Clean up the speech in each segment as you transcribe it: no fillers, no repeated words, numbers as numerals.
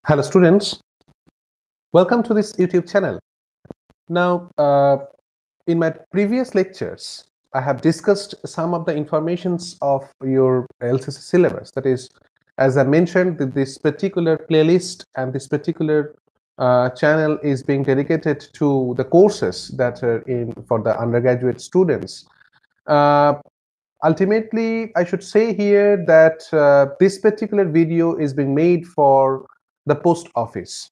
Hello, students. Welcome to this YouTube channel. Now, in my previous lectures, I have discussed some of the informations of your LCC syllabus. That is, as I mentioned, this particular playlist and this particular channel is being dedicated to the courses that are in for the undergraduate students. Ultimately, I should say here that this particular video is being made for the post office.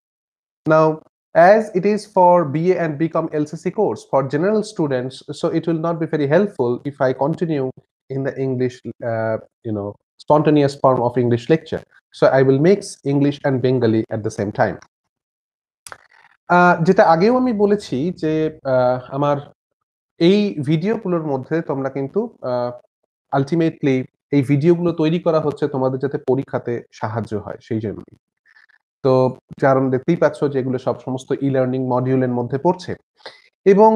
Now, as it is for BA and BCom LCC course for general students, so it will not be very helpful if I continue in the English, spontaneous form of English lecture. So I will mix English and Bengali at the same time. যেটা আগেও আমি বলেছি যে আমার এই ভিডিওগুলোর মধ্যে তোমরা কিন্তু আলটিমেটলি এই ভিডিওগুলো তৈরি করা হচ্ছে তোমাদের যাতে পরীক্ষাতে সাহায্য হয় সেই জন্যই। তো কারণ দেখতেই পাচ্ছ যে এগুলো সব সমস্ত ই লার্নিং মডিউলের মধ্যে পড়ছে এবং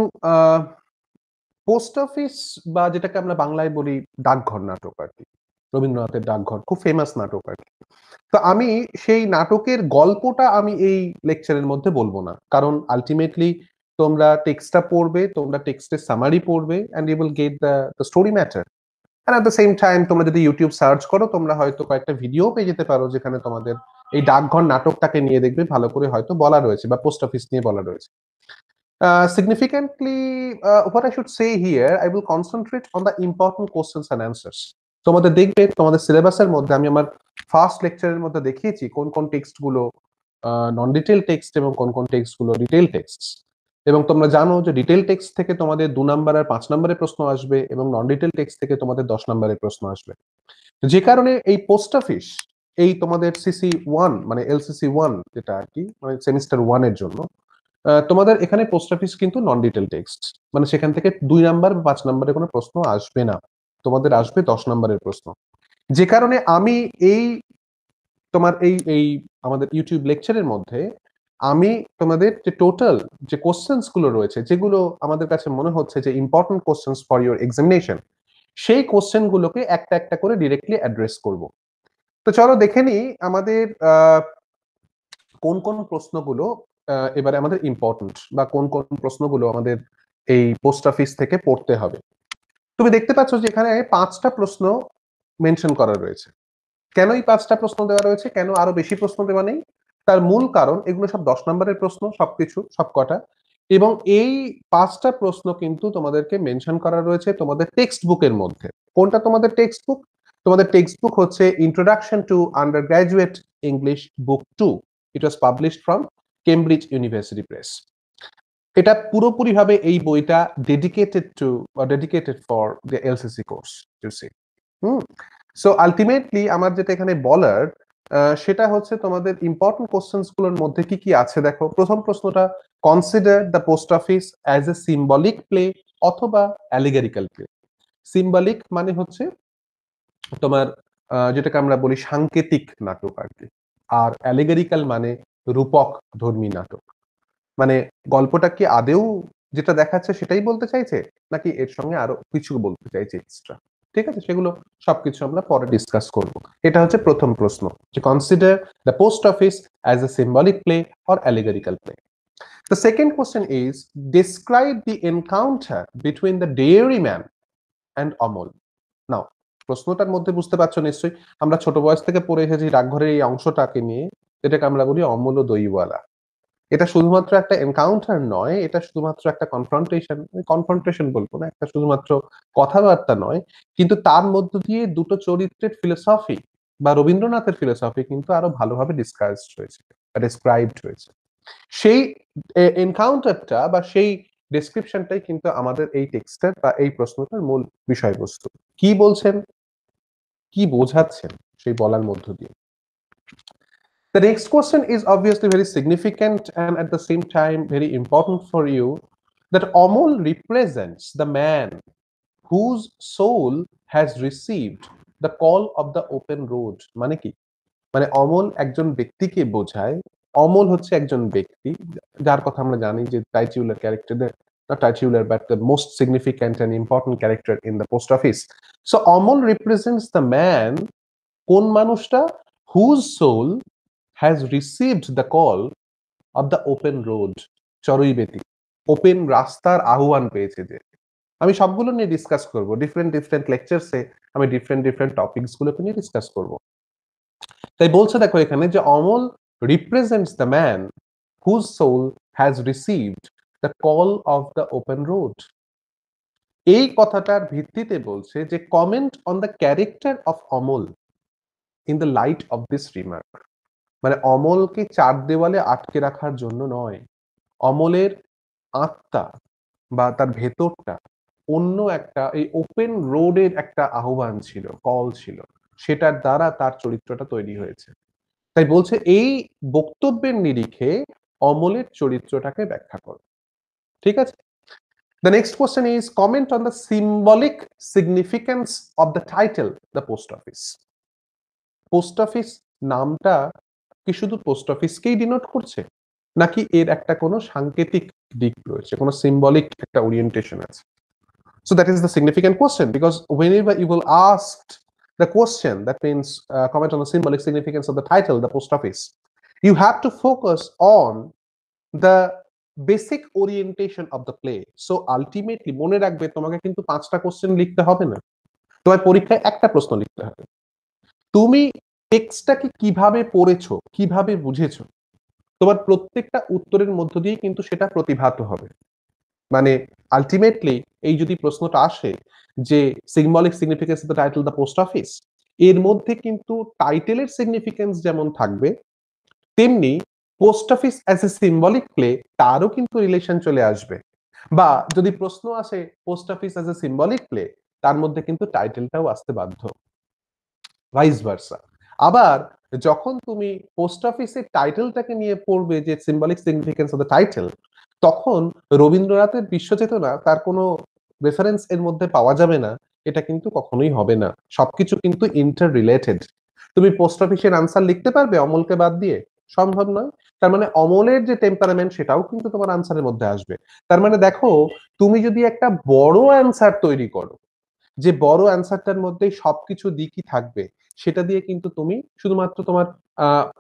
পোস্ট অফিস বা যেটাকে আমরা বাংলায় বলি ডাকঘর নাটক আর কি, রবীন্দ্রনাথের ডাকঘর খুব ফেমাস নাটক আর কি। তো আমি সেই নাটকের গল্পটা আমি এই লেকচারের মধ্যে বলবো না, কারণ আলটিমেটলি তোমরা টেক্সটটা পড়বে, তোমরা টেক্সটের সামারি পড়বে and you will get the story matter. And at the same time তোমরা যদি ইউটিউব সার্চ করো তোমরা হয়তো কয়েকটা ভিডিও পেয়ে যেতে পারো যেখানে তোমাদের এই ডাকঘর নাটকটাকে নিয়ে দেখবে ভালো করে হয়তো বলা রয়েছে বা পোস্ট অফিস নিয়ে বলা রয়েছে। Significantly, what I should say here, I will concentrate on the important questions and answers. তোমাদের দেখবে তোমাদের সিলেবাসের মধ্যে আমি আমার ফার্স্ট লেকচারের মধ্যে দেখিয়েছি কোন কোন টেক্সট গুলো নন ডিটেইল টেক্সট এবং কোন কোন টেক্সট গুলো ডিটেইল টেক্সট, এবং তোমরা জানো যে ডিটেইল টেক্সট থেকে তোমাদের 2 নাম্বার আর 5 নম্বরের প্রশ্ন আসবে এবং নন ডিটেইল টেক্সট থেকে তোমাদের 10 নম্বরের প্রশ্ন আসবে। যে কারণে এই পোস্ট অফিস এই তোমাদের সিসি 1 মানে এলসিসি 1 যেটা আর কি মানে সেমিস্টার 1 এর জন্য তোমাদের এখানে পোস্ট অফিস কিন্তু নন ডিটেইল টেক্সট, মানে সেখান থেকে 2 নাম্বার বা 5 নম্বরের কোনো প্রশ্ন আসবে না, তোমাদের আসবে 10 নম্বরের প্রশ্ন। যে কারণে আমি এই তোমার এই আমাদের ইউটিউব লেকচারের মধ্যে আমি তোমাদের যে টোটাল যে কোশ্চেন্স গুলো রয়েছে যেগুলো আমাদের কাছে মনে হচ্ছে যে important questions for your examination, সেই কোশ্চেন গুলোকে একটা একটা করে ডিরেক্টলি অ্যাড্রেস করব। তো চলো দেখে নিই আমাদের কোন কোন প্রশ্নগুলো এবারে আমাদের ইম্পর্টেন্ট বা কোন কোন প্রশ্নগুলো আমাদের এই পোস্ট অফিস থেকে পড়তে হবে। তুমি দেখতে পাচ্ছ যে এখানে 5টা প্রশ্ন মেনশন করা রয়েছে। কেন এই 5টা প্রশ্ন দেওয়া রয়েছে, কেন আরো বেশি প্রশ্ন দেওয়া নেই? তার মূল কারণ এগুলো সব 10 নম্বরের প্রশ্ন, সবকিছু সবকটা, এবং এই 5টা প্রশ্ন কিন্তু তোমাদেরকে মেনশন করা রয়েছে তোমাদের টেক্সট বুকের মধ্যে। কোনটা তোমাদের টেক্সট বুক? তোমাদের টেক্সট বুক হচ্ছে introduction to undergraduate English book 2। It was published from Cambridge University Press. এটা পুরোপুরি ভাবে এই বইটা dedicated for the LCC course two C. So ultimately আমার যেটা এখানে বলার সেটা হচ্ছে তোমাদের ইম্পর্টেন্ট কোশ্চেন্স গুলোর মধ্যে কি কি আছে দেখো। প্রথম প্রশ্নটা, consider the post office as a symbolic play অথবা অ্যালিগেরিক্যাল প্লে। সিম্বলিক মানে হচ্ছে তোমার যেটাকে আমরা বলি সাংকেতিক নাটক আর কি, আর অ্যালিগেরিক্যাল মানে রূপক ধর্মী নাটক। মানে গল্পটা কি আদেও যেটা দেখাচ্ছে সেটাই বলতে চাইছে নাকি এর সঙ্গে আরো কিছু বলতে চাইছে এক্সট্রা, ঠিক আছে? সেগুলো সবকিছু আমরা পরে ডিসকাস করব। এটা হচ্ছে প্রথম প্রশ্ন, যে consider the post office as a symbolic play or allegorical play. The second question is, describe the encounter between the dairyman and Amol. Now, প্রশ্নটার মধ্যে বুঝতে পারছো নিশ্চয়ই আমরা ছোট বয়স থেকে পড়ে এসেছি ডাকঘরের এই অংশটাকে নিয়ে, যেটাকে আমরা বলি অমল ও দইওয়ালা। এটা শুধুমাত্র একটা এনকাউন্টার নয়, এটা শুধুমাত্র একটা কনফ্রন্টেশন বলবো না, একটা শুধুমাত্র কথাবার্তা নয়, কিন্তু তার মধ্য দিয়ে দুটো চরিত্রের ফিলোসফি বা রবীন্দ্রনাথের ফিলোসফি কিন্তু আরো ভালোভাবে ডিসকাসড হয়েছে, ডেসক্রাইবড হয়েছে। সেই এনকাউন্টারটা বা সেই ডেসক্রিপশনটাই কিন্তু আমাদের এই টেক্সটের বা এই প্রশ্নটার মূল বিষয়বস্তু। কি বলছেন, কি বোঝাচ্ছেন সেই বলার মধ্য দিয়ে। The next question is obviously very significant and at the same time very important for you, that Amol represents the man whose soul has received the call of the open road. মানে কি? মানে অমল একজন ব্যক্তিকে বোঝায়। অমল হচ্ছে একজন ব্যক্তি যার কথা আমরা জানি যে টাইটিউলার character, not titular but the most significant and important character in the post office. So Amol represents the man, কোন মানুষটা? whose soul has received the call of the open road. চড়ুইবেতি, ওপেন রাস্তার আহ্বান পেয়েছে যে। আমি সবগুলো নিয়ে ডিসকাস করব, ডিফারেন্ট লেকচারসে আমি ডিফারেন্ট টপিকস গুলোকে নিয়ে ডিসকাস করব। তাই বলছে দেখো এখানে যে Amal represents the man whose soul has received the call of the open road. এই কথাটার ভিত্তিতে বলছে যে comment on the character of Amal in the light of this remark. মানে অমলকে চার দেওয়ালে আটকে রাখার জন্য নয়, অমলের আত্মা বা তার ভেতরটা অন্য একটা এই ওপেন রোডের একটা আহ্বান ছিল, কল ছিল, সেটার দ্বারা তার চরিত্রটা তৈরি হয়েছে। তাই বলছে এই বক্তব্যের নিরিখে অমলের চরিত্রটাকে ব্যাখ্যা করো। ঠিক আছে? The next question is comment on the symbolic significance of the title The Post Office. Post office নামটা কি শুধু পোস্ট অফিসকেই ডিনোট করছে, নাকি এর একটা কোনো সাংকেতিক দিক রয়েছে, কোনো সিম্বলিক একটা ওরিয়েন্টেশন আছে? So that is the significant question, because whenever you will asked the question that means comment on the symbolic significance of the title The Post Office, you have to focus on the basic orientation of the play. So ultimately মনে রাখবে তোমাকে কিন্তু 5টা question লিখতে হবে না, তোমার পরীক্ষায় একটা প্রশ্ন লিখতে হবে। তুমি টেক্সটটাকে কিভাবে পড়েছো, কিভাবে বুঝেছো, তোমার প্রত্যেকটা উত্তরের মধ্য দিয়ে কিন্তু সেটা প্রতিভাত হবে। মানে আলটিমেটলি এই যদি প্রশ্নটা আসে যে symbolic significance of the title the post office, এর মধ্যে কিন্তু টাইটেলের সিগনিফিকেন্স যেমন থাকবে, তেমনি post office as a symbolic play তারও কিন্তু রিলেশন চলে আসবে। বা যদি প্রশ্ন আসে post office as a symbolic play, তার মধ্যে কিন্তু টাইটেলটাও আসতে বাধ্য, ভাইস ভার্সা। আবার যখন তুমি পোস্ট অফিসের টাইটেলটাকে নিয়ে পড়বে যে symbolic significance of the title, তখন রবীন্দ্রনাথের বিশ্বচেতনা তার কোনো রেফারেন্স এর মধ্যে পাওয়া যাবে না, এটা কিন্তু কখনোই হবে না। সবকিছু কিন্তু ইন্টার রিলেটেড। তুমি পোস্ট অফিসের আনসার লিখতে পারবে অমলকে বাদ দিয়ে? সম্ভব নয়। তার মানে অমলের যে টেম্পারামেন্ট সেটাও কিন্তু তোমার আনসারের মধ্যে আসবে। তার মানে দেখো, তুমি যদি একটা বড় অ্যান্সার তৈরি করো, যে বড় অ্যান্সারটার মধ্যে সবকিছু দিকই থাকবে, সেটা দিয়ে কিন্তু তুমি শুধুমাত্র তোমার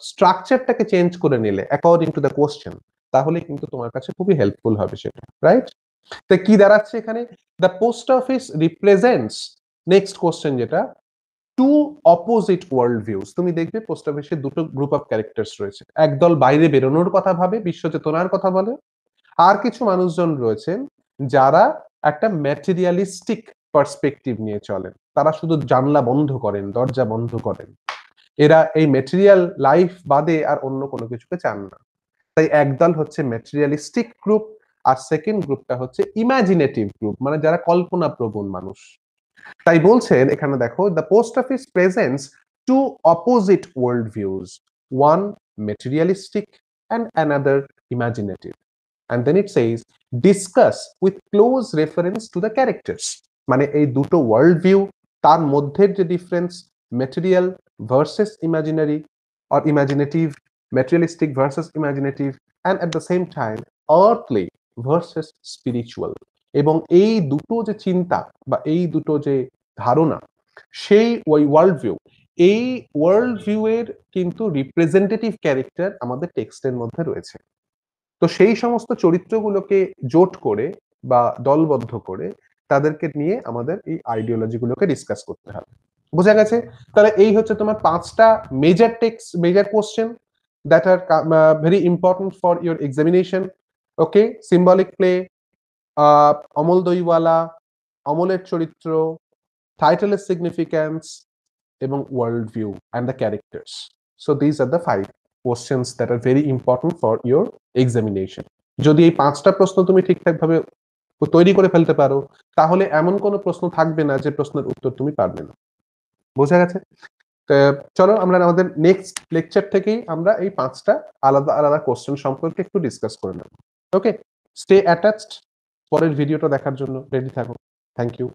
স্ট্রাকচারটাকে চেঞ্জ করে নিলে অ্যাকর্ডিং টু দ্য কোশ্চেন, তাহলে কিন্তু তোমার কাছে খুবই হেল্পফুল হবে সেটা, রাইট? তো কি দাঁড়াচ্ছে এখানে? The post office represents, next question যেটা, টু অপোজিট ওয়ার্ল্ড ভিউজ। তুমি দেখবে পোস্ট অফিসে দুটো গ্রুপ অফ ক্যারেক্টার্স রয়েছে। একদল বাইরে বেরোনোর কথা ভাবে, বিশ্বচেতনার কথা বলে, আর কিছু মানুষজন রয়েছেন যারা একটা ম্যাটেরিয়ালিস্টিক পার্সপেক্টিভ নিয়ে চলেন। তারা শুধু জানলা বন্ধ করেন, দরজা বন্ধ করেন, এরা এই ম্যাটেরিয়াল লাইফ বাদে আর অন্য কোনো কিছুকে চান না। তাই একদল হচ্ছে ম্যাটেরিয়ালিস্টিক গ্রুপ, আর সেকেন্ড গ্রুপটা হচ্ছে ইমাজিনেটিভ গ্রুপ, মানে যারা কল্পনা প্রবণ মানুষ। তাই বলছেন এখানে দেখো, the post office presents two opposite world views, one materialistic and another imaginative, and then it says discuss with close reference to the characters। মানে এই দুটো ওয়ার্ল্ড ভিউ, তার মধ্যে যে difference, material versus imaginary or imaginative, materialistic versus imaginative, and at the same time earthly versus spiritual। এবং এই দুটো যে চিন্তা বা এই দুটো যে ধারণা, সেই ওই ওয়ার্ল্ড ভিউ, এই ওয়ার্ল্ড ভিউ এর কিন্তু রিপ্রেজেন্টেটিভ ক্যারেক্টার আমাদের টেক্সটের মধ্যে রয়েছে। তো সেই সমস্ত চরিত্রগুলোকে জোট করে বা দলবদ্ধ করে তাদেরকে নিয়ে আমাদের এই আইডিওলজি গুলোকে ডিসকাস করতে হবে। বোঝা গেছে? তাহলে এই হচ্ছে তোমার 5টা major text, major question that are very important for your examination. Okay, symbolic play, Amal দইওয়ালা, অমলের চরিত্র, টাইটেলের সিগনিফিক্যান্স, এবং world view and the characters. So this are the 5 questions that are very important for your examination। যদি এই 5টা প্রশ্ন তুমি ঠিকঠাক ভাবে তৈরি করে ফেলতে পারো, তাহলে এমন কোনো প্রশ্ন থাকবে না যে প্রশ্নের উত্তর তুমি পারবে না। বোঝা গেছে? চলো আমরা আমাদের নেক্সট লেকচার থেকেই আমরা এই 5টা আলাদা আলাদা কোশ্চেন সম্পর্কে একটু ডিসকাস করে নেব। Okay, stay attached. পরের ভিডিওটা দেখার জন্য রেডি থাকো। Thank you.